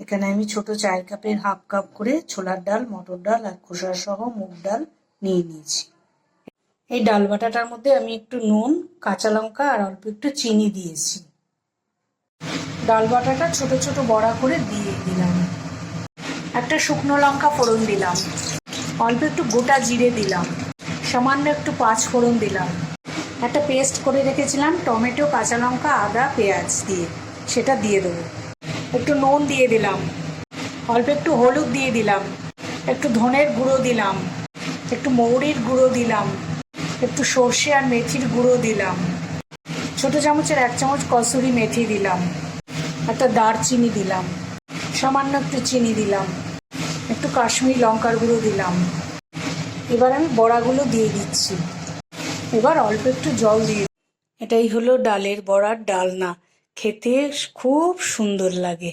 এখানে আমি ছোট চায়ের কাপের হাফ কাপ করে ছোলার ডাল, মটর ডাল আর খোসা সহ মুগ ডাল নিয়ে নিয়েছি। এই ডাল বাটাটার মধ্যে আমি একটু নুন, কাঁচা লঙ্কা আর অল্প একটু চিনি দিয়েছি। ডাল বাটাটা ছোট ছোট বড়া করে দিয়ে দিলাম। একটা শুকনো লঙ্কা ফোড়ন দিলাম, অল্প একটু গোটা জিরে দিলাম, সামান্য একটু পাঁচ ফোড়ন দিলাম, একটা পেস্ট করে রেখেছিলাম টমেটো, কাঁচা লঙ্কা, আদা, পেঁয়াজ দিয়ে, সেটা দিয়ে দেবো। একটু নুন দিয়ে দিলাম, অল্প একটু হলুদ দিয়ে দিলাম, একটু ধনের গুঁড়ো দিলাম, একটু মৌরির গুঁড়ো দিলাম, একটু সর্ষে আর মেথির গুঁড়ো দিলাম, ছোট চামচের 1 চামচ কসুরি মেথি দিলাম, একটা দারচিনি দিলাম, সামান্য একটু চিনি দিলাম, একটু কাশ্মীরি লঙ্কার গুঁড়ো দিলাম। এবার আমি বড়াগুলো দিয়ে দিচ্ছি। এবার অল্প একটু জল দিয়ে, এটাই হলো ডালের বড়ার ডালনা। খেতে খুব সুন্দর লাগে।